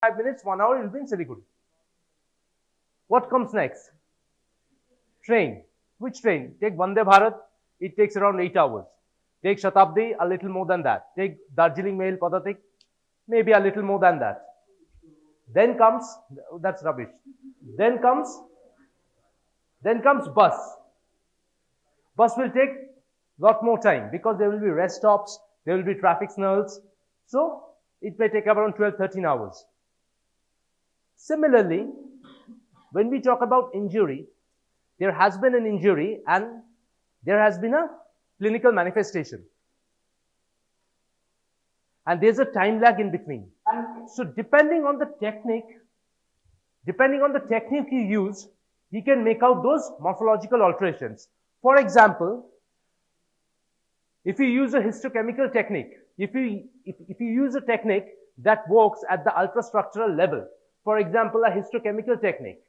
5 minutes, 1 hour, you'll be in Siliguri. What comes next? Train. Which train? Take Vande Bharat, it takes around 8 hours. Take Shatabdi, a little more than that. Take Darjeeling Mail, Padatik, maybe a little more than that. Then comes, that's rubbish. Then comes bus. Bus will take a lot more time because there will be rest stops, there will be traffic signals. So it may take around 12-13 hours. Similarly, when we talk about injury, there has been an injury and there has been a clinical manifestation. And there's a time lag in between. So depending on the technique you use, you can make out those morphological alterations. For example, if you use a histochemical technique, if you use a technique that works at the ultrastructural level, for example, a histochemical technique,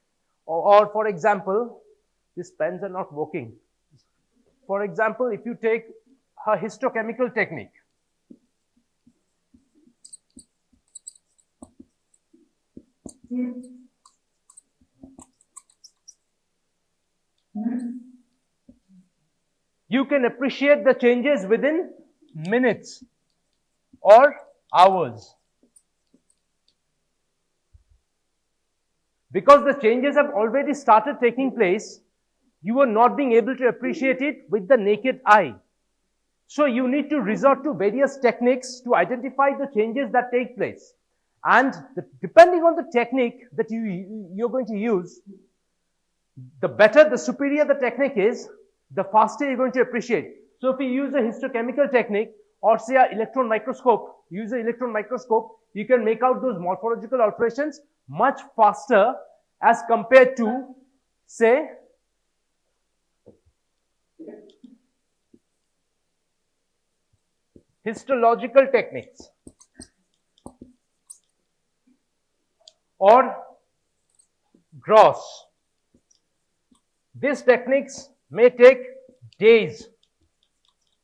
or for example, these pens are not working. For example, if you take a histochemical technique, you can appreciate the changes within minutes or hours. Because the changes have already started taking place, you are not being able to appreciate it with the naked eye. So you need to resort to various techniques to identify the changes that take place. And depending on the technique that you're going to use, the better, the superior the technique is, the faster you're going to appreciate. So if you use a histochemical technique or say an electron microscope, use an electron microscope, you can make out those morphological alterations much faster as compared to, say, histological techniques or gross. These techniques may take days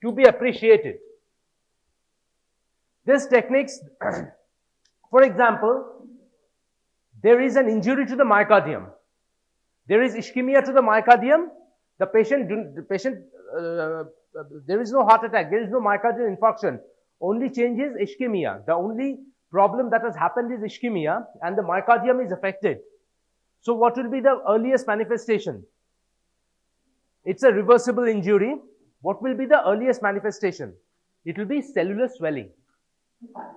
to be appreciated. These techniques, for example, there is an injury to the myocardium. There is ischemia to the myocardium. There is no heart attack. There is no myocardial infarction. Only change is ischemia. The only problem that has happened is ischemia and the myocardium is affected. So what will be the earliest manifestation? It's a reversible injury. What will be the earliest manifestation? It will be cellular swelling.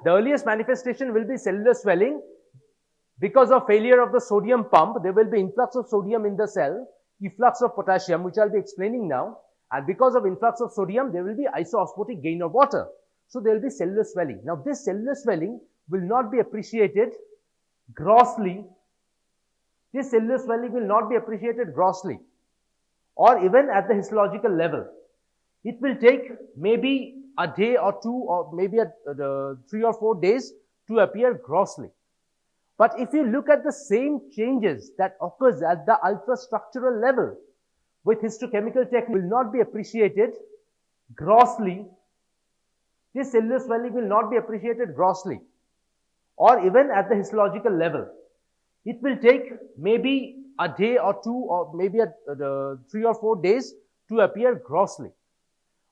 The earliest manifestation will be cellular swelling. Because of failure of the sodium pump, there will be influx of sodium in the cell, efflux of potassium, which I'll be explaining now. And because of influx of sodium, there will be isoosmotic gain of water. So there will be cellular swelling. Now this cellular swelling will not be appreciated grossly. This cellular swelling will not be appreciated grossly or even at the histological level. It will take maybe a day or two or maybe 3 or 4 days to appear grossly. But if you look at the same changes that occurs at the ultrastructural level with histochemical technique will not be appreciated grossly. This cellular swelling will not be appreciated grossly or even at the histological level. It will take maybe a day or two or maybe 3 or 4 days to appear grossly.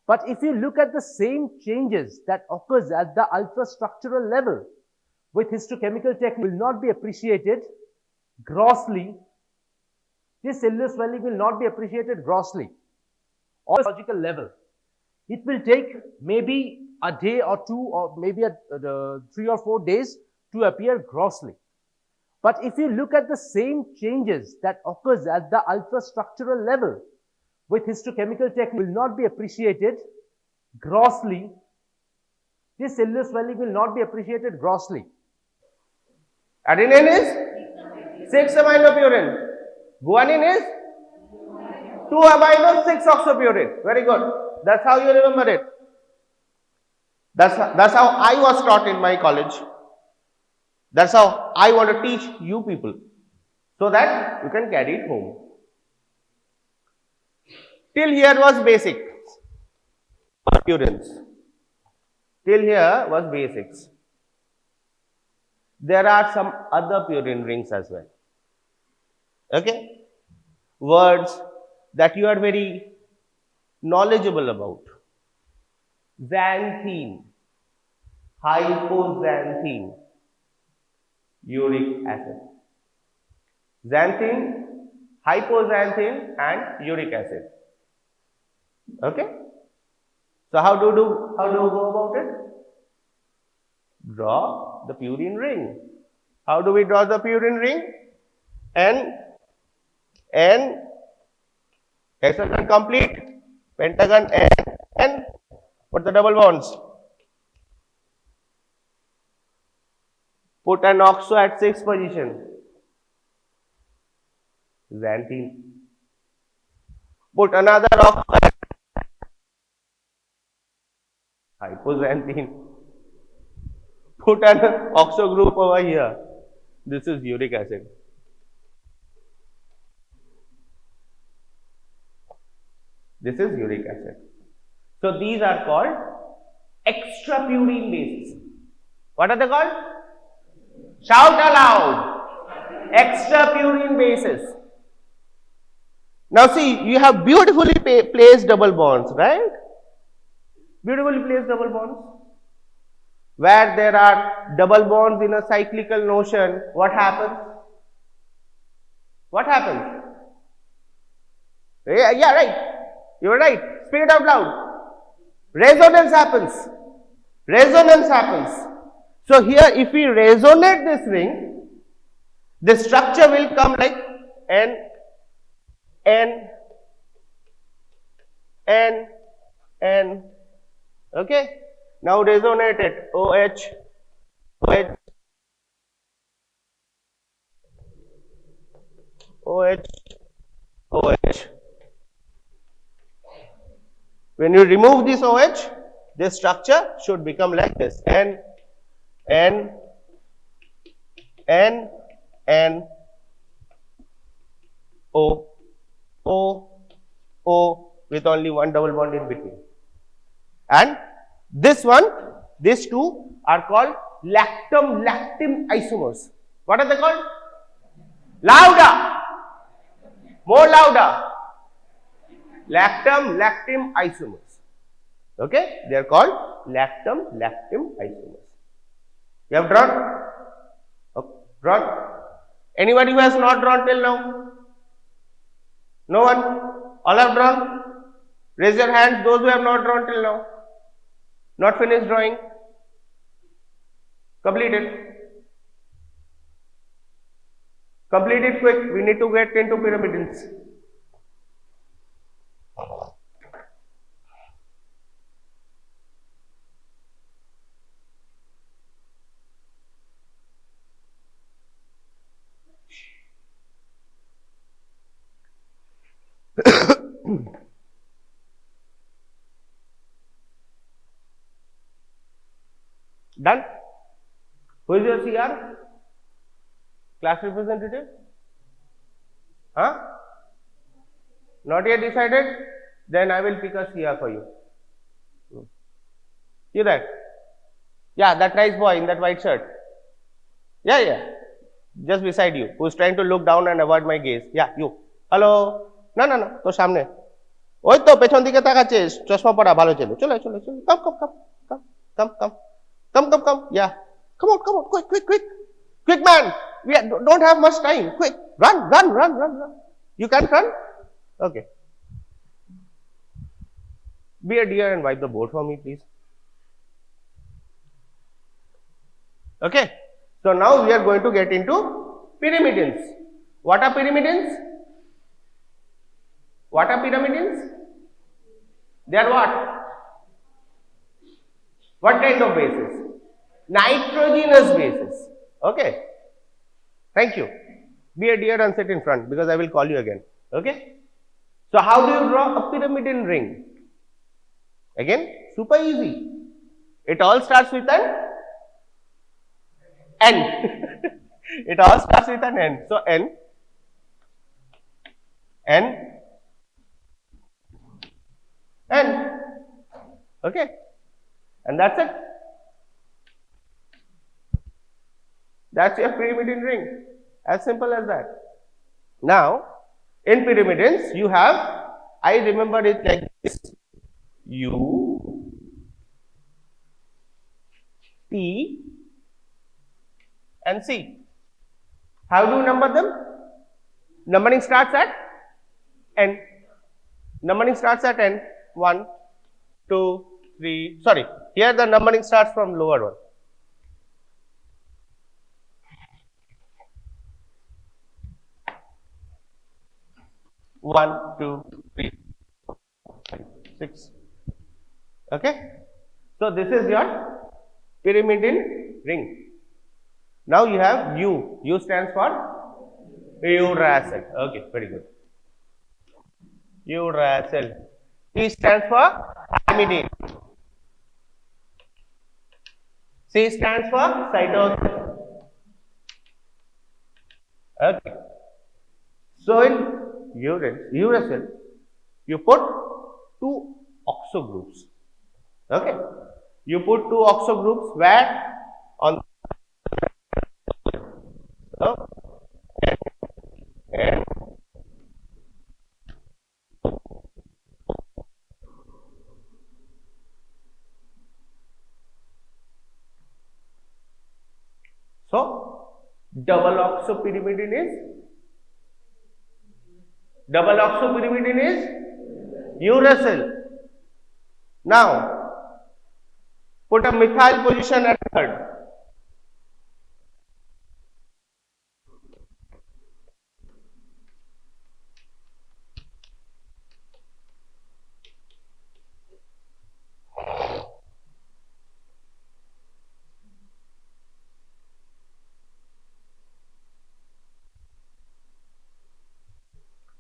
But if you look at the same changes that occurs at the ultrastructural level with histochemical technique will not be appreciated grossly. This cellular swelling will not be appreciated grossly or histological level. It will take maybe a day or two or maybe 3 or 4 days to appear grossly. But if you look at the same changes that occurs at the ultrastructural level with histochemical technique will not be appreciated grossly. This cellular swelling will not be appreciated grossly. Adenine is 6 amino purine. Guanine is 2 amino 6 oxopurine. Very good. That's how you remember it. That's how I was taught in my college. That's how I want to teach you people so that you can carry it home. Till here was basic. Purines. Till here was basics. there are some other purine rings as well. Okay? Words that you are very knowledgeable about. Xanthine, hypoxanthine, uric acid. Xanthine, hypoxanthine and uric acid. Okay? So how do you go about it? Draw the purine ring. How do we draw the purine ring? N, hexagon complete, pentagon N. Put the double bonds. Put an oxo at 6th position. Xanthine. Put another oxo at hypoxanthine. Put an oxo group over here. This is uric acid. This is uric acid. So these are called extra purine bases. What are they called? Shout aloud. Extra purine bases. Now see, you have beautifully placed double bonds, right? Beautifully placed double bonds. Where there are double bonds in a cyclical notion, what happens? What happens? Yeah, right. You are right. Speak it out loud. Resonance happens. Resonance happens. So here, if we resonate this ring, the structure will come like N. Okay. Now resonate it. OH. When you remove this OH, this structure should become like this. N, O with only one double bond in between. And this one, these two are called lactam-lactim isomers. What are they called? Louder! More louder! Lactam-lactim isomers. Okay? They are called lactam-lactim isomers. You have drawn? Okay. Drawn? Anybody who has not drawn till now? No one? All have drawn? Raise your hands, those who have not drawn till now. Not finished drawing? Complete it. Complete it quick. We need to get into pyramids. Done? Who is your CR? Class representative? Huh? Not yet decided? Then I will pick a CR for you. See that? Yeah, that nice boy in that white shirt. Yeah. Just beside you, who is trying to look down and avoid my gaze. Yeah, you. Hello? No, তোর সামনে ওই তো পেছন দিকে তাকাচ্ছে চশমা পড়া ভালো ছিল চলে come yeah come on quick man we don't have much time quick run you can't run okay be a dear and wipe the board for me please okay so now we are going to get into pyrimidines. What are pyrimidines? They are what? What kind of bases? Nitrogenous bases. Okay. Thank you. Be a dear and sit in front because I will call you again. Okay. So how do you draw a pyrimidine ring? Again, super easy. It all starts with an N. It all starts with an N. So N. Okay. And that's it. That's your pyrimidine ring. As simple as that. Now, in pyrimidines, you have, I remember it like this, U, P, and C. How do you number them? Numbering starts at N. Numbering starts at N. 1, 2, 3. Sorry, here the numbering starts from lower one. One, two, three, 5, 6. Okay. So this is your pyrimidine ring. Now you have U. U stands for uracil. Okay, very good. Uracil. P stands for thymidine. C stands for cytosine. Okay. So in uracil, you put two oxo groups. Okay. You put two oxo groups where on the and so double oxopyrimidine is uracil. Now put a methyl position at third.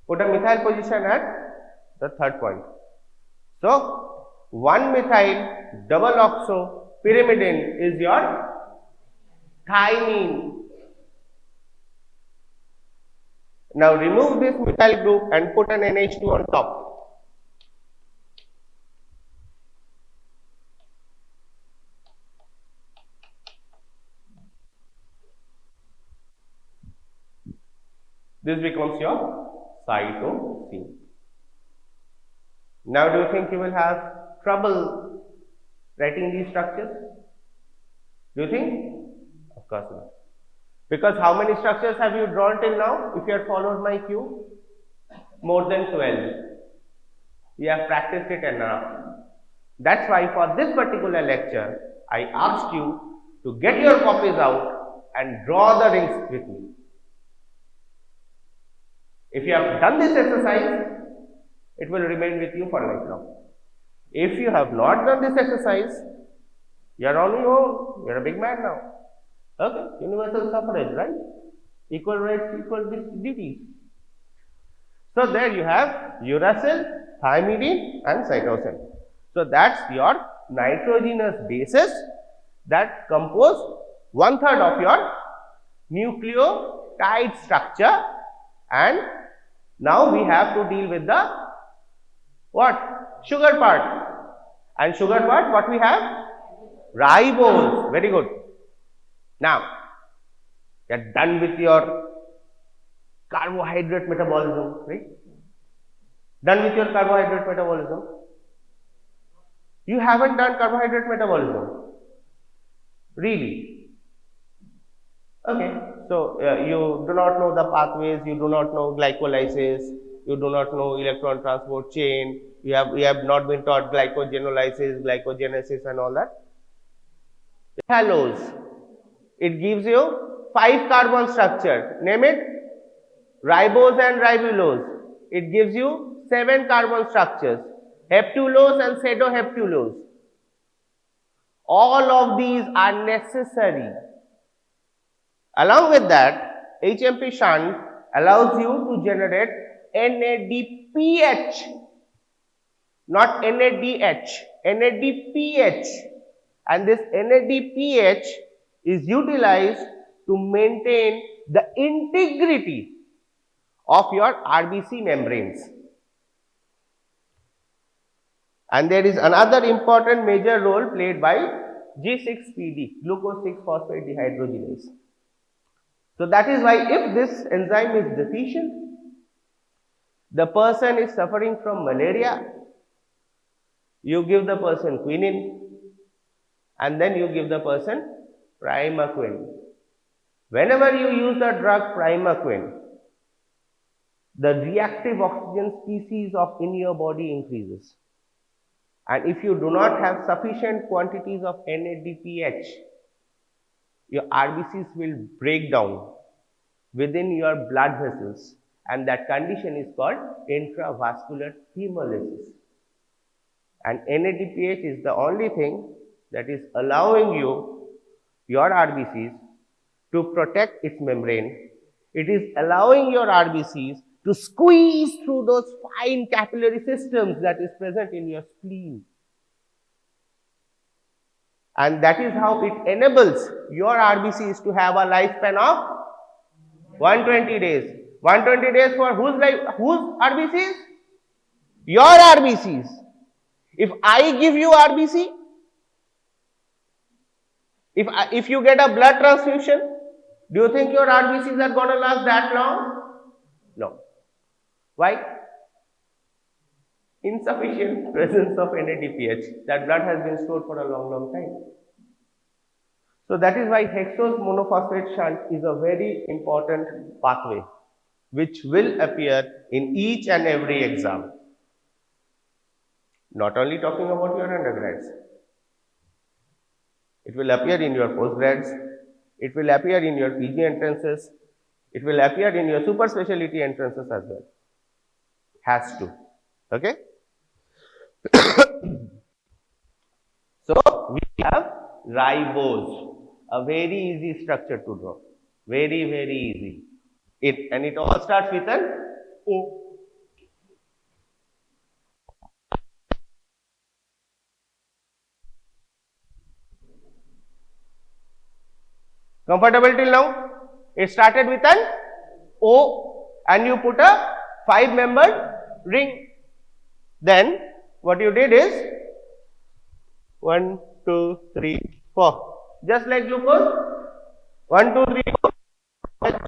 Put a methyl position at the third point. So 1-methyl double oxo pyrimidine is your thymine. Now remove this methyl group and put an NH2 on top. This becomes your cytosine. Now do you think you will have trouble writing these structures? Do you think? Of course not. Because how many structures have you drawn till now? If you have followed my cue, more than 12. You have practiced it enough. That's why for this particular lecture, I asked you to get your copies out and draw the rings with me. If you have done this exercise, it will remain with you for lifelong. If you have not done this exercise, you are on your own. You are a big man now. Okay, universal suffrage, right? Equal rights, equal duties. So there you have uracil, thymidine and cytosine. So that's your nitrogenous bases that compose 1/3 of your nucleotide structure, and now we have to deal with the what? Sugar part. And sugar part, what we have? Ribose. Very good. Now, you are done with your carbohydrate metabolism, right? Done with your carbohydrate metabolism. You haven't done carbohydrate metabolism. Really? Okay. So, you do not know the pathways, you do not know glycolysis, you do not know electron transport chain, you have not been taught glycogenolysis, glycogenesis and all that. Hallose. It gives you 5 carbon structure. Name it. Ribose and ribulose. It gives you 7 carbon structures. Heptulose and pseudoheptulose. All of these are necessary. Along with that, HMP shunt allows you to generate NADPH, not NADH, NADPH. And this NADPH is utilized to maintain the integrity of your RBC membranes. And there is another important major role played by G6PD, glucose 6-phosphate dehydrogenase. So that is why if this enzyme is deficient, the person is suffering from malaria, you give the person quinine and then you give the person primaquine. Whenever you use the drug primaquine, the reactive oxygen species in your body increases. And if you do not have sufficient quantities of NADPH, your RBCs will break down within your blood vessels, and that condition is called intravascular hemolysis. And NADPH is the only thing that is allowing your RBCs to protect its membrane. It is allowing your RBCs to squeeze through those fine capillary systems that is present in your spleen. And that is how it enables your RBCs to have a lifespan of 120 days. 120 days for whose RBCs? Your RBCs. If I give you RBC, if you get a blood transfusion, do you think your RBCs are going to last that long? No. Why? Insufficient presence of NADPH. That blood has been stored for a long time. So that is why hexose monophosphate shunt is a very important pathway which will appear in each and every exam. Not only talking about your undergrads. It will appear in your postgrads. It will appear in your PG entrances. It will appear in your super specialty entrances as well. Has to. Okay? So we have ribose, a very easy structure to draw. Very easy. It all starts with an O. Comfortable till now? It started with an O and you put a 5-membered ring. Then what you did is 1, 2, 3, 4. Just like glucose. 1, 2, 3, 4.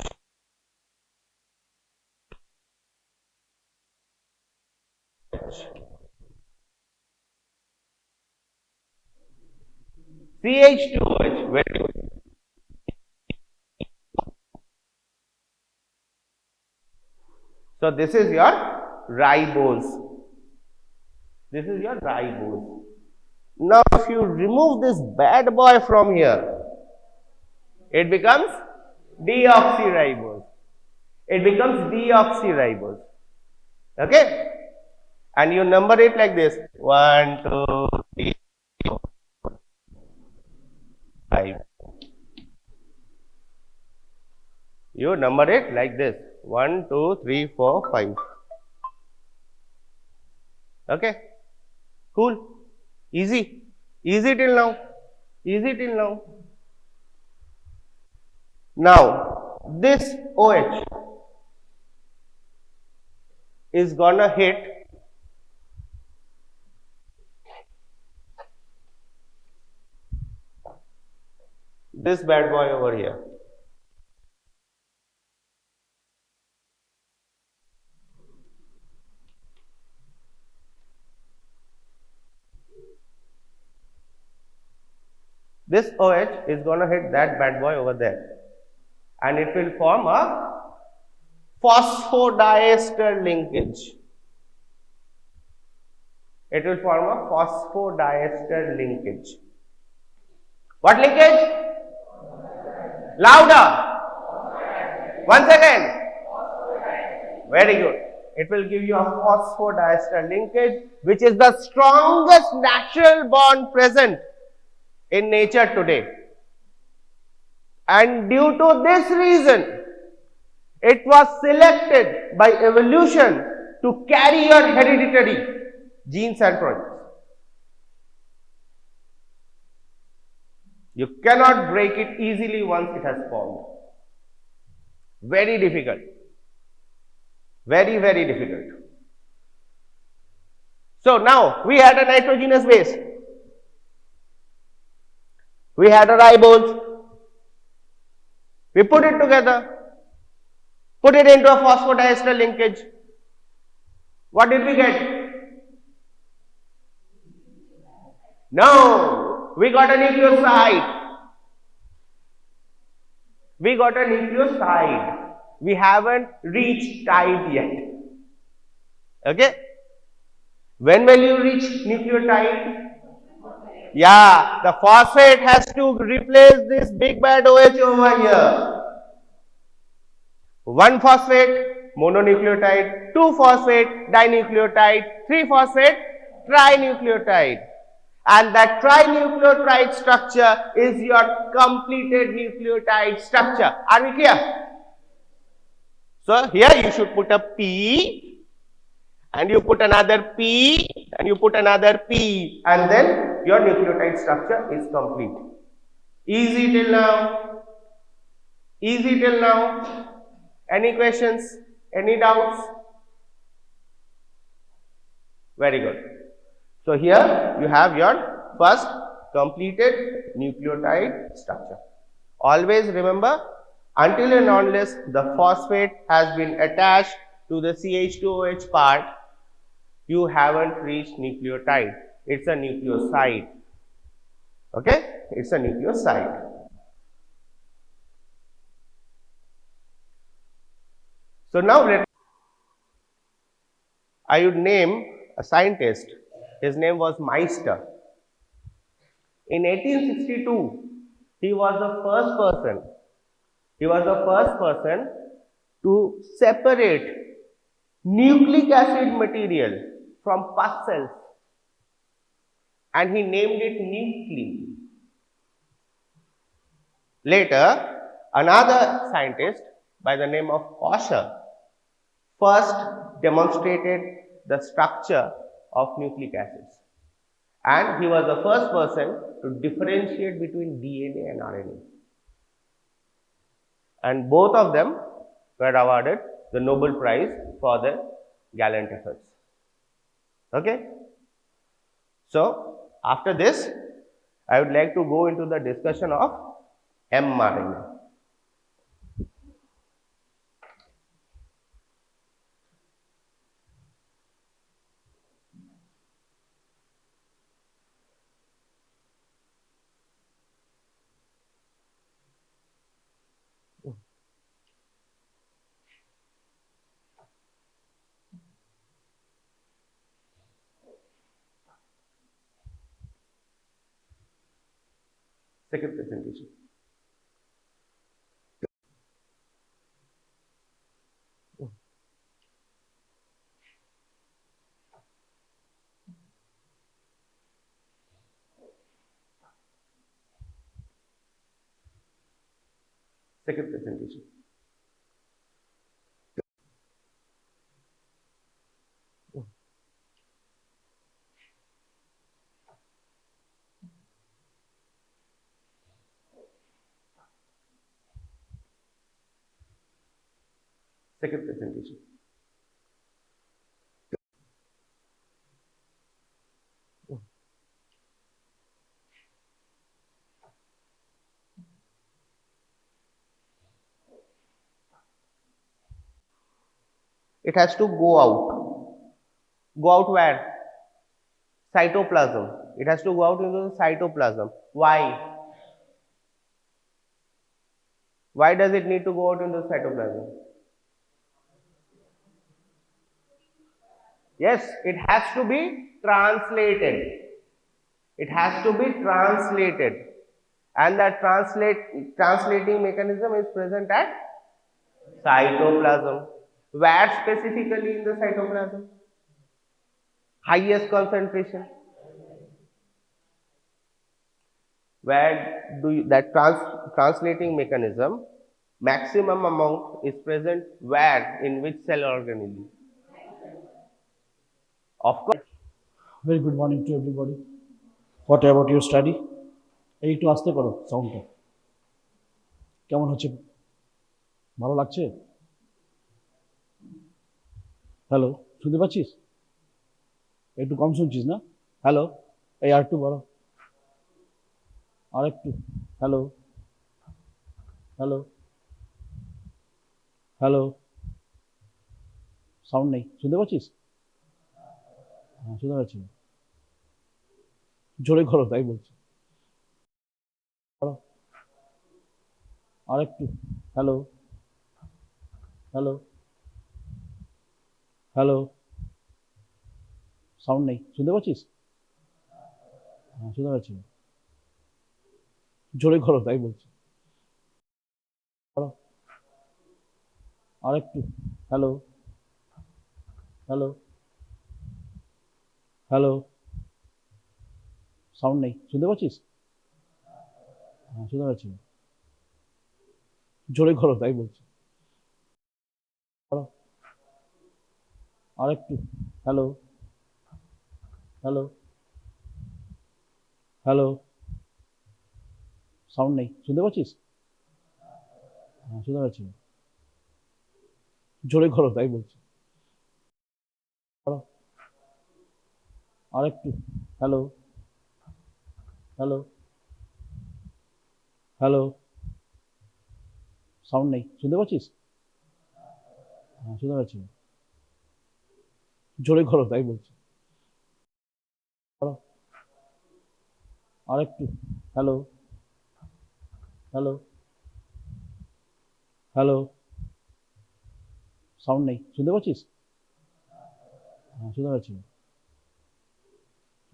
CH2OH. Very good. So this is your ribose. This is your ribose. Now if you remove this bad boy from here, it becomes deoxyribose. It becomes deoxyribose. Okay? And you number it like this. 1, 2, 3, 4, 5. You number it like this. 1, 2, 3, 4, 5. Okay? Cool. Easy. Easy till now. Easy till now. Now, this OH is gonna hit this bad boy over here. This OH is going to hit that bad boy over there and it will form a phosphodiester linkage. It will form a phosphodiester linkage. What linkage? Louder. Once again. Very good. It will give you a phosphodiester linkage, which is the strongest natural bond present in nature today. And due to this reason, it was selected by evolution to carry your hereditary genes and projects. You cannot break it easily once it has formed. Very difficult. Very difficult. So now we had a nitrogenous base. We had a ribose. We put it together, put it into a phosphodiester linkage. What did we get? No, we got a nucleoside. We got a nucleoside. We haven't reached tide yet. Okay? When will you reach nucleotide? Yeah, the phosphate has to replace this big bad OH over here. One phosphate, mononucleotide, two phosphate, dinucleotide, three phosphate, trinucleotide. And that trinucleotide structure is your completed nucleotide structure. Are we clear? So here you should put a P, and you put another P, and you put another P, and then your nucleotide structure is complete. Easy till now? Easy till now? Any questions? Any doubts? Very good. So here you have your first completed nucleotide structure. Always remember, until and unless the phosphate has been attached to the CH2OH part, you haven't reached nucleotide. It's a nucleoside. Okay? It's a nucleoside. So now I would name a scientist. His name was Meister. In 1862, he was the first person to separate nucleic acid material from pus cells, and he named it nuclein. Later, another scientist by the name of Kosher first demonstrated the structure of nucleic acids, and he was the first person to differentiate between DNA and RNA, and both of them were awarded the Nobel Prize for their gallant efforts. Okay? So, after this, I would like to go into the discussion of mRNA. Second presentation. Second presentation. Second presentation. It has to go out. Go out where? Cytoplasm. It has to go out into the cytoplasm. Why? Why does it need to go out into the cytoplasm? Yes, it has to be translated. It has to be translated. And that translating mechanism is present at cytoplasm. Where specifically in the cytoplasm? Highest concentration. Where that translating mechanism, maximum amount is present where? In which cell organelle? Of course. Very good morning to everybody. What about your study? এই একটু আস্তে করো সাউন্ডটা। কেমন হচ্ছে? ভালো লাগছে? Hello, শুনতে পাচ্ছিস? একটু কম শুনছিস না? হ্যালো, এই আর একটু বলো, আর একটু। হ্যালো, হ্যালো, হ্যালো, সাউন্ড নেই, শুনতে পাচ্ছিস? হ্যাঁ, শুনতে পাচ্ছি। জোরে করো, তাই বলছি। করো, আর একটু। হ্যালো, হ্যালো, হ্যালো, সাউন্ড নেই, শুনতে পাচ্ছিস? হ্যাঁ, শুনতে পাচ্ছি। জোরে করো, তাই বলছি। করো, আর একটু। হ্যালো, হ্যালো, হ্যালো, সাউন্ড নেই, শুনতে পাচ্ছিস? হ্যাঁ, শুনতে পাচ্ছি। জোরে করো, তাই বলছি। করো, আর একটু। হ্যালো, হ্যালো, হ্যালো, সাউন্ড নেই, শুনতে পাচ্ছিস? হ্যাঁ, শুনতে পাচ্ছি। জোরে করো, তাই বলছি। করো, আর একটু। হ্যালো, হ্যালো, হ্যালো, সাউন্ড নেই, শুনতে পাচ্ছিস? হ্যাঁ, শুনতে পাচ্ছি। জোরে করো, তাই বলছি। করো, আর একটু। হ্যালো, হ্যালো, হ্যালো, সাউন্ড নেই, শুনতে পাচ্ছিস? হ্যাঁ, শুনতে পাচ্ছি।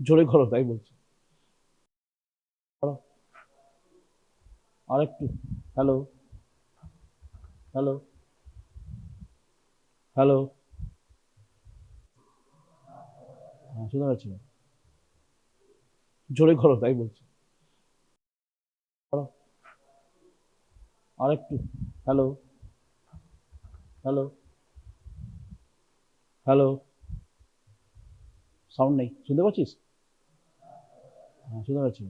জোরে করো, তাই বলছি। করো, আর একটু। হ্যালো, হ্যালো, হ্যালো, হ্যাঁ, শুনতে পাচ্ছি। জোরে করো, তাই বলছি। করো, আর একটু। হ্যালো, হ্যালো, হ্যালো, সাউন্ড নেই, শুনতে পাচ্ছিস? হ্যাঁ, শুনতে পাচ্ছি।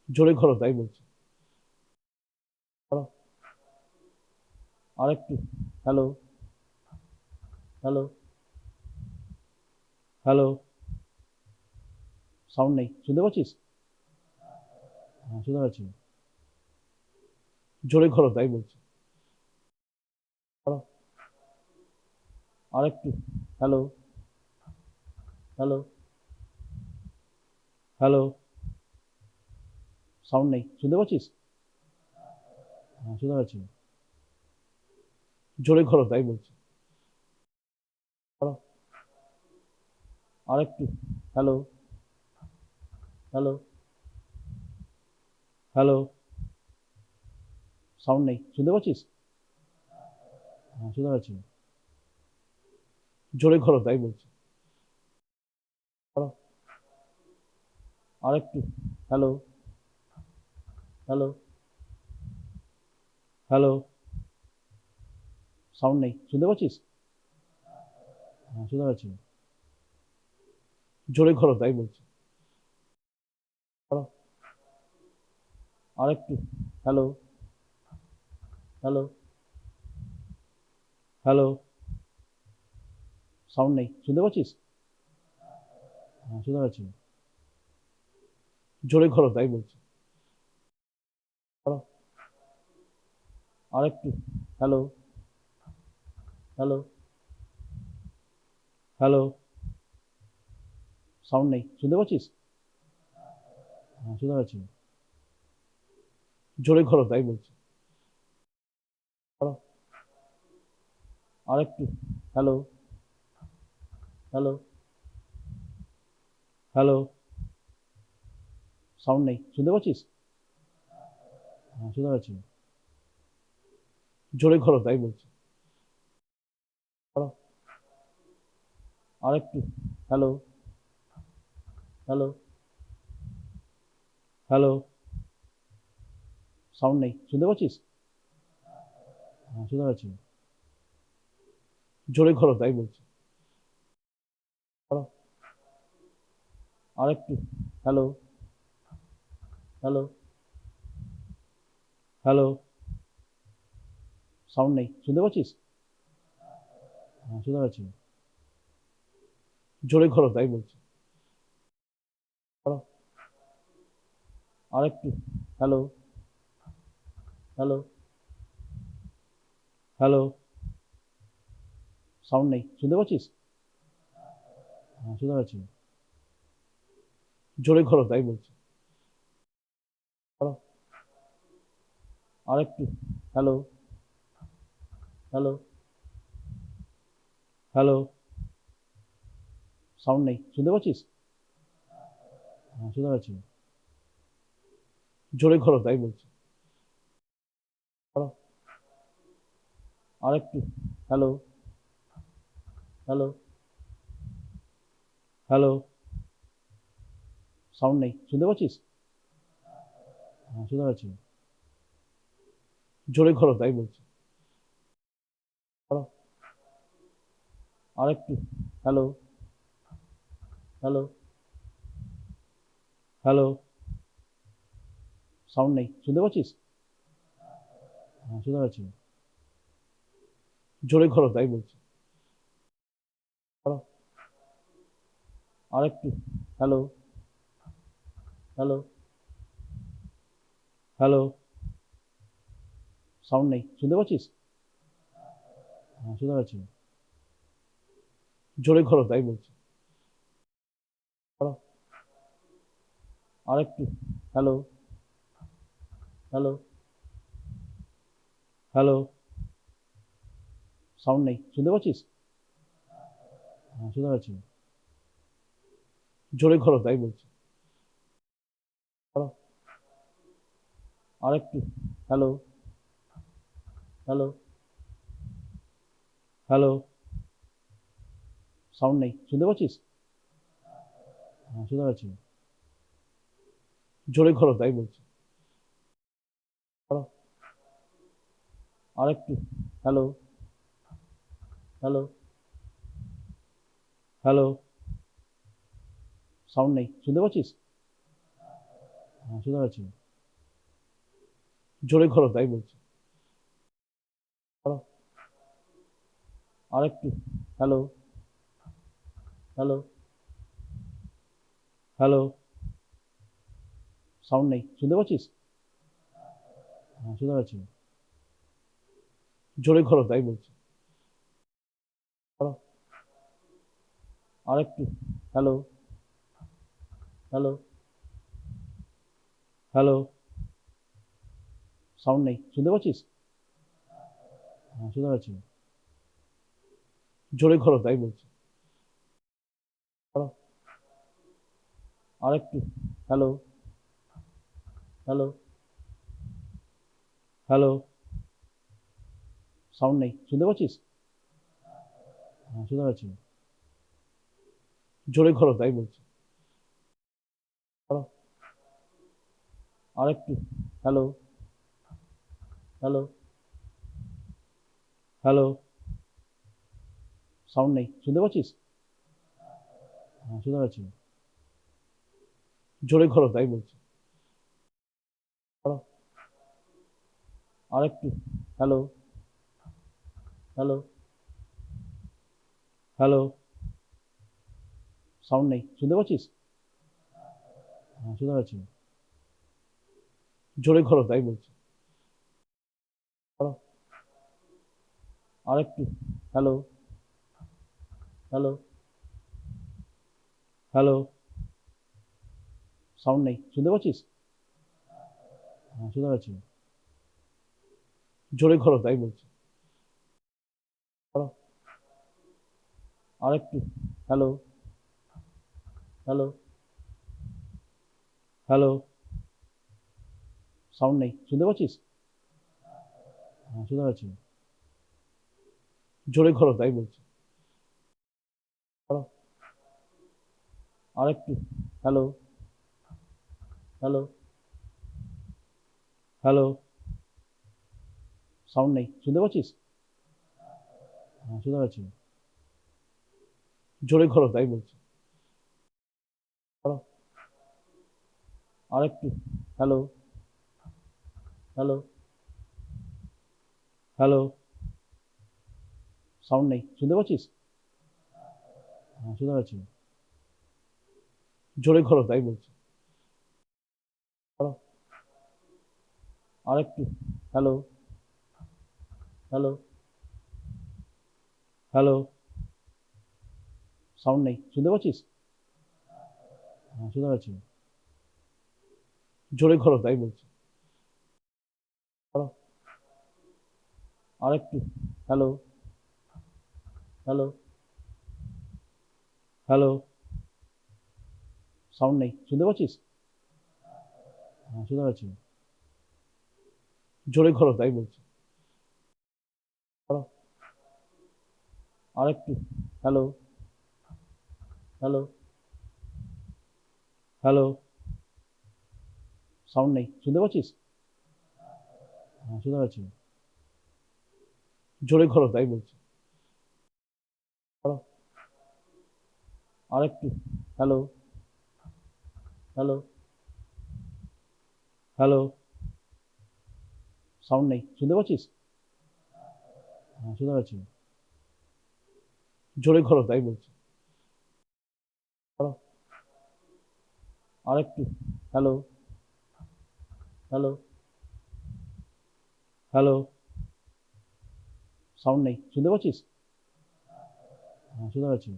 জোরে করো, তাই বলছি। করো, আর একটু। হ্যালো, হ্যালো, হ্যালো, সাউন্ড নেই, শুনতে পাচ্ছিস? হ্যাঁ, শুনতে পাচ্ছি। জোরে করো, তাই বলছি। করো, আর একটু। হ্যালো, হ্যালো, হ্যালো, সাউন্ড নেই, শুনতে পাচ্ছিস? হ্যাঁ, শুনতে পাচ্ছি। জোরে করো, তাই বলছি। করো, আর একটু। হ্যালো, হ্যালো, হ্যালো, সাউন্ড নেই, শুনতে পাচ্ছিস? হ্যাঁ, শুনতে পাচ্ছি। জোরে করো, তাই বলছি। করো, আর একটু। হ্যালো, হ্যালো, হ্যালো, সাউন্ড নেই, শুনতে পাচ্ছিস? হ্যাঁ, শুনতে পাচ্ছি। জোরে করো, তাই বলছি। করো, আর একটু। হ্যালো, হ্যালো, হ্যালো, সাউন্ড নেই, শুনতে পাচ্ছিস? হ্যাঁ, শুনতে পাচ্ছি। জোরে করো, তাই বলছি। করো, আর একটু। হ্যালো, হ্যালো, হ্যালো, সাউন্ড নেই, শুনতে পাচ্ছিস? হ্যাঁ, শুনতে পাচ্ছি। জোরে করো, তাই বলছি। করো, আর একটু। হ্যালো, হ্যালো, হ্যালো, সাউন্ড নেই, শুনতে পাচ্ছিস? হ্যাঁ, শুনতে পাচ্ছি। জোরে করো, তাই বলছি। করো, আর একটু। হ্যালো, হ্যালো, হ্যালো, সাউন্ড নেই, শুনতে পাচ্ছিস? হ্যাঁ, শুনতে পাচ্ছি। জোরে করো, তাই বলছি। করো, আর একটু। হ্যালো, হ্যালো, হ্যালো, সাউন্ড নেই, শুনতে পাচ্ছিস? হ্যাঁ, শুনতে পাচ্ছি। জোরে করো, তাই বলছি। করো, আর একটু। হ্যালো, হ্যালো, হ্যালো, সাউন্ড নেই, শুনতে পাচ্ছিস? হ্যাঁ, শুনতে পাচ্ছি। জোরে করো, তাই বলছি। করো, আর একটু। হ্যালো, হ্যালো, হ্যালো, সাউন্ড নেই, শুনতে পাচ্ছিস? হ্যাঁ, শুনতে পাচ্ছি। জোরে করো, তাই বলছি। করো, আর একটু। হ্যালো, হ্যালো, হ্যালো, সাউন্ড নেই, শুনতে পাচ্ছিস? হ্যাঁ, শুনতে পাচ্ছি। জোরে করো, তাই বলছি। করো, আর একটু। হ্যালো, হ্যালো, হ্যালো, সাউন্ড নেই, শুনতে পাচ্ছিস? হ্যাঁ, শুনতে পাচ্ছি। জোরে করো, তাই বলছি। করো, আর একটু। হ্যালো, হ্যালো, হ্যালো, সাউন্ড নেই, শুনতে পাচ্ছিস? হ্যাঁ, শুনতে পাচ্ছি। জোরে করো, তাই বলছি। করো, আর একটু। হ্যালো, হ্যালো, হ্যালো, সাউন্ড নেই, শুনতে পাচ্ছিস? হ্যাঁ, শুনতে পাচ্ছি। জোরে করো, তাই বলছি। করো, আর একটু। হ্যালো, হ্যালো, হ্যালো, সাউন্ড নেই, শুনতে পাচ্ছিস? হ্যাঁ, শুনতে পাচ্ছি। জোরে করো, তাই বলছি। করো, আর একটু। হ্যালো, হ্যালো, হ্যালো, সাউন্ড নেই, শুনতে পাচ্ছিস? হ্যাঁ, শুনতে পাচ্ছি। জোরে করো, তাই বলছি। করো, আর একটু। হ্যালো, হ্যালো, হ্যালো, সাউন্ড নেই, শুনতে পাচ্ছিস? হ্যাঁ, শুনতে পাচ্ছি। জোরে করো, তাই বলছি। করো, আর একটু। হ্যালো, হ্যালো, হ্যালো, সাউন্ড নেই, শুনতে পাচ্ছিস? হ্যাঁ, শুনতে পাচ্ছি। জোরে করো, তাই বলছি। করো, আর একটু। হ্যালো, হ্যালো, হ্যালো, সাউন্ড নেই, শুনতে পাচ্ছিস? হ্যাঁ, শুনতে পাচ্ছি। জোরে করো, তাই বলছি। করো, আর একটু। হ্যালো, হ্যালো, হ্যালো, সাউন্ড নেই, শুনতে পাচ্ছিস? হ্যাঁ, শুনতে পাচ্ছি। জোরে করো, তাই বলছি। করো, আর একটু। হ্যালো, হ্যালো, হ্যালো, সাউন্ড নেই, শুনতে পাচ্ছিস? হ্যাঁ, শুনতে পাচ্ছি। জোরে করো, তাই বলছি। করো, আর একটু। হ্যালো, হ্যালো, হ্যালো, সাউন্ড নেই, শুনতে পাচ্ছিস? হ্যাঁ, শুনতে পাচ্ছি। জোরে করো, তাই বলছি। করো, আর একটু। হ্যালো, হ্যালো, হ্যালো, সাউন্ড নেই, শুনতে পাচ্ছিস? হ্যাঁ, শুনতে পাচ্ছি। জোরে করো, তাই বলছি। করো, আর একটু। হ্যালো, হ্যালো, হ্যালো, সাউন্ড নেই, শুনতে পাচ্ছিস? হ্যাঁ, শুনতে পাচ্ছি। জোরে করো, তাই বলছি। করো, আর একটু। হ্যালো, হ্যালো, হ্যালো, সাউন্ড নেই, শুনতে পাচ্ছিস? হ্যাঁ, শুনতে পাচ্ছি। জোরে করো, তাই বলছি। করো, আর একটু। হ্যালো, হ্যালো, হ্যালো, সাউন্ড নেই, শুনতে পাচ্ছিস? হ্যাঁ, শুনতে পাচ্ছি। জোরে করো, তাই বলছি। করো, আর একটু। হ্যালো, হ্যালো, হ্যালো, সাউন্ড নেই, শুনতে পাচ্ছিস? হ্যাঁ, শুনতে পাচ্ছি। জোরে করো, তাই বলছি। করো, আর একটু। হ্যালো, হ্যালো, হ্যালো, সাউন্ড নেই, শুনতে পাচ্ছিস? হ্যাঁ, শুনতে পাচ্ছি। জোরে করো, তাই বলছি। করো, আর একটু। হ্যালো, হ্যালো, হ্যালো, সাউন্ড নেই, শুনতে পাচ্ছিস? হ্যাঁ, শুনতে পাচ্ছি। জোরে করো, তাই বলছি। করো, আর একটু। হ্যালো, হ্যালো, হ্যালো, সাউন্ড নেই, শুনতে পাচ্ছিস? হ্যাঁ, শুনতে পাচ্ছি।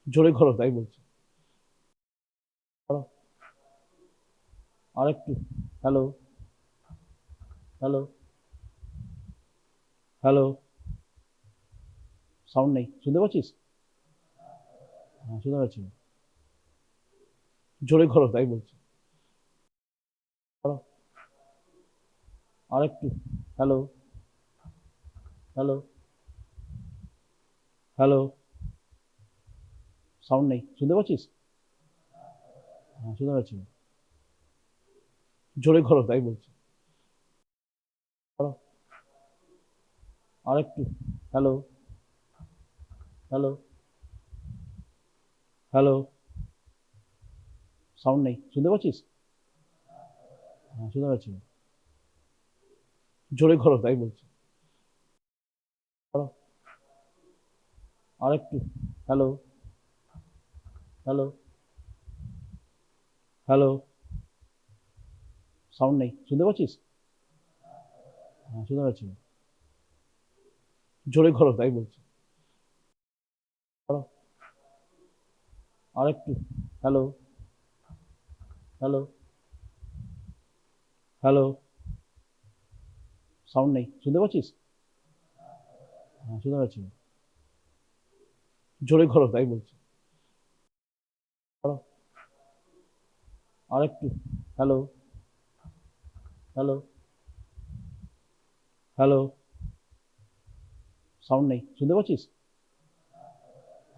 জোরে করো, তাই বলছি। করো, আর একটু। হ্যালো, হ্যালো, হ্যালো, সাউন্ড নেই, শুনতে পাচ্ছিস? হ্যাঁ, শুনতে পাচ্ছি। জোরে করো, তাই বলছি। করো, আর একটু। হ্যালো, হ্যালো, হ্যালো, সাউন্ড নেই, শুনতে পাচ্ছিস? হ্যাঁ, শুনতে পাচ্ছি। জোরে করো, তাই বলছি। করো, আর একটু। হ্যালো, হ্যালো, হ্যালো, সাউন্ড নেই, শুনতে পাচ্ছিস? হ্যাঁ, শুনতে পাচ্ছি। জোরে করো, তাই বলছি। করো, আর একটু। হ্যালো, হ্যালো, হ্যালো, সাউন্ড নেই, শুনতে পাচ্ছিস? হ্যাঁ, শুনতে পাচ্ছি। জোরে করো, তাই বলছি। করো, আর একটু। হ্যালো, হ্যালো, হ্যালো, সাউন্ড নেই, শুনতে পাচ্ছিস? হ্যাঁ, শুনতে পাচ্ছি। জোরে করো, তাই বলছি। করো, আর একটু। হ্যালো, হ্যালো, হ্যালো, সাউন্ড নেই, শুনতে পাচ্ছিস?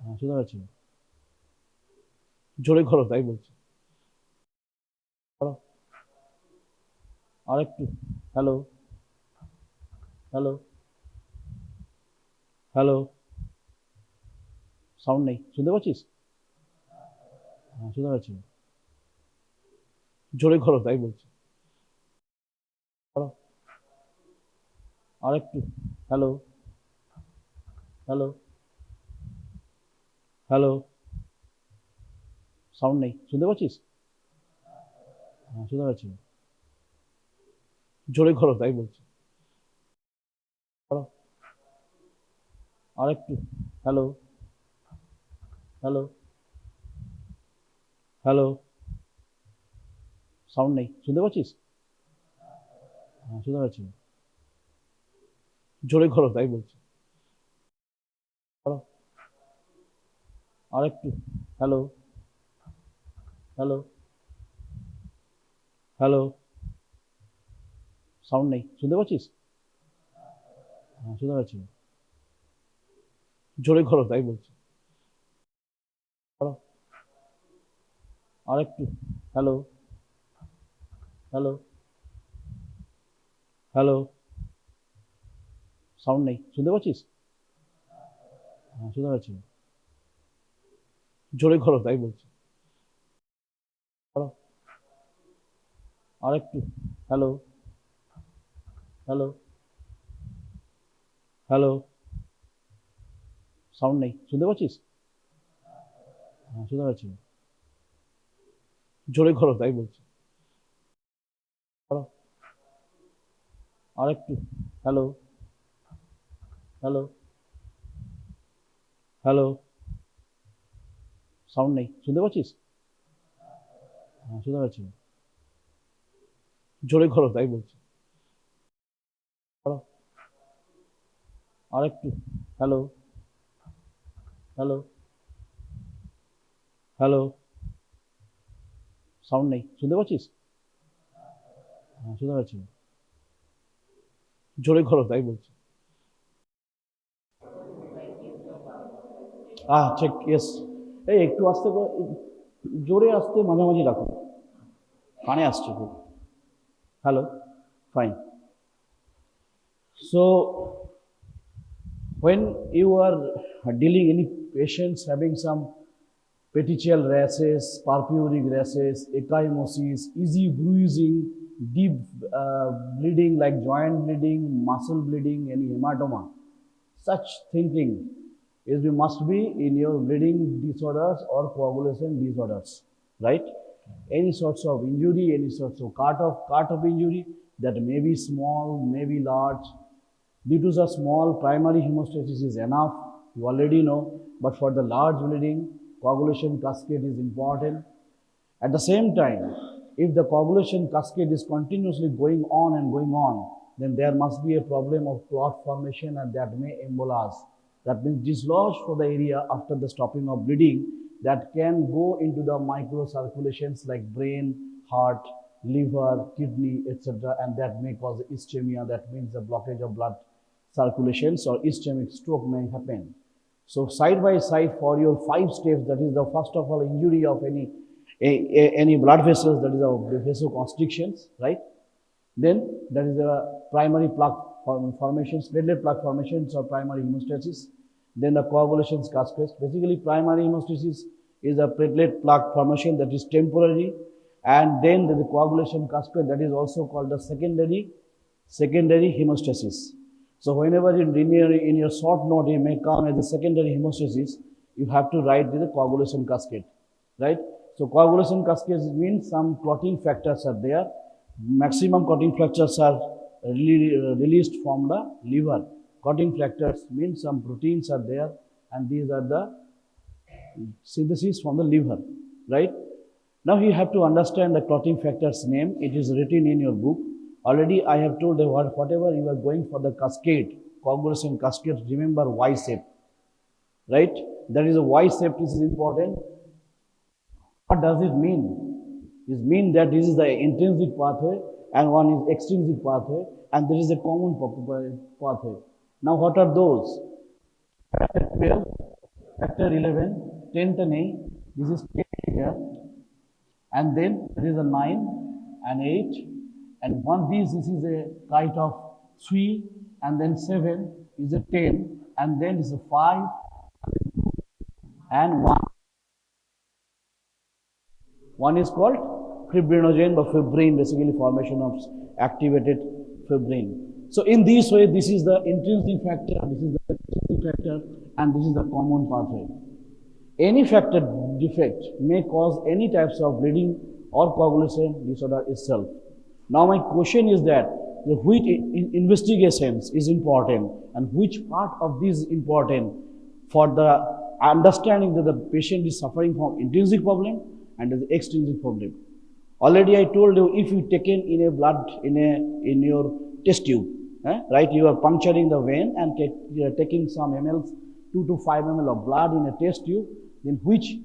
হ্যাঁ, শুনতে পাচ্ছি। জোরে করো, তাই বলছি। করো, আর একটু। হ্যালো, হ্যালো, হ্যালো, সাউন্ড নেই, শুনতে পাচ্ছিস? হ্যাঁ, শুনতে পাচ্ছি। জোরে করো, তাই বলছি। করো, আর একটু। হ্যালো, হ্যালো, হ্যালো, সাউন্ড নেই, শুনতে পাচ্ছিস? হ্যাঁ, শুনতে পাচ্ছি। জোরে করো, তাই বলছি। করো, আর একটু। হ্যালো, হ্যালো, হ্যালো, সাউন্ড নেই, শুনতে পাচ্ছিস? হ্যাঁ, শুনতে পাচ্ছি। জোরে করো, তাই বলছি। করো, আর একটু। হ্যালো, হ্যালো, হ্যালো, সাউন্ড নেই, শুনতে পাচ্ছিস? হ্যাঁ, শুনতে পাচ্ছি। জোরে করো, তাই বলছি। করো, আর একটু। হ্যালো, হ্যালো, হ্যালো, সাউন্ড নেই, শুনতে পাচ্ছিস? হ্যাঁ, শুনতে পাচ্ছি। জোরে করো, তাই বলছি। করো, আর একটু। হ্যালো, হ্যালো, হ্যালো, সাউন্ড নেই, শুনতে পাচ্ছিস? হ্যাঁ, শুনতে পাচ্ছি। জোরে করো, তাই বলছি। করো, আর একটু। হ্যালো, হ্যালো, হ্যালো, সাউন্ড নেই, শুনতে পাচ্ছিস? হ্যাঁ, শুনতে পাচ্ছি। জোরে করো, তাই বলছি। করো, আর একটু। হ্যালো, হ্যালো, হ্যালো, সাউন্ড নেই, শুনতে পাচ্ছিস? হ্যাঁ, শুনতে পাচ্ছি। জোরে করো, তাই বলছি। Check, yes. এই একটু আস্তে করো, জোরে আসতে মাঝামাঝি রাখো, কানে আসছে খুব। Hello, fine. So when you are dealing any patients having some petechial rashes, purpuric rashes, ecchymosis, easy bruising, deep bleeding like joint bleeding, muscle bleeding, any hematoma, such thinking is must be in your bleeding disorders or coagulation disorders, right? Any sorts of injury, any sorts of cut of injury that may be small, may be large. Due to the small, primary hemostasis is enough, you already know, but for the large bleeding, coagulation cascade is important. At the same time, if the coagulation cascade is continuously going on, then there must be a problem of clot formation and that may embolus. That means dislodge for the area after the stopping of bleeding that can go into the microcirculations like brain, heart, liver, kidney, etc. and that may cause ischemia, that means the blockage of blood circulations, or ischemic stroke may happen. So side by side for your 5 steps, that is the first of all injury of any blood vessels, that is the vasoconstrictions, right? Then that is the primary plaque formations, platelet plaque formations or primary hemostasis. Then the coagulations cascade. Basically primary hemostasis is a platelet plaque formation that is temporary, and then the coagulation cascade that is also called the secondary hemostasis. So whenever in your short note it may come as a secondary hemostasis, you have to write the coagulation cascade, right? So coagulation cascade means some clotting factors are there. Maximum clotting factors are released from the liver. Clotting factors means some proteins are there, and these are the synthesis from the liver, right? Now you have to understand the clotting factors name. It is written in your book. Already I have told you whatever you are going for the cascade, coagulation cascade, remember Y shape, right? That is a Y shape, this is important. What does it mean? It means that this is the intrinsic pathway and one is extrinsic pathway, and there is a common pathway. Now what are those? Factor 12, factor 11, 10th and 8, this is 10 here, and then there is a 9 and 8, and one this is a kite of 3, and then 7 is a 10, and then is a 5 and 1. One is called fibrinogen or fibrin, basically formation of activated fibrin. So in this way, this is the intrinsic factor, this is the extrinsic factor, and this is the common pathway. Any factor defect may cause any types of bleeding or coagulation disorder itself. Now my question is that which investigations is important and which part of this is important for the understanding that the patient is suffering from intrinsic problem and the extrinsic problem. Already I told you, if you taken in a blood in your test tube, right, you are puncturing the vein and taking some ml, 2 to 5 ml of blood in a test tube, then which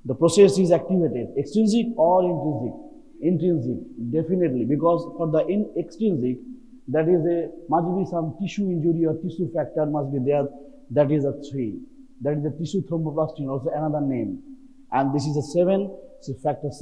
the process is activated, extrinsic or intrinsic? Intrinsic, definitely, because for the extrinsic, that is must be some tissue injury or tissue factor must be there, that is a 3. That is the tissue thromboplastin, also another name, and this is a 7, so factor 7.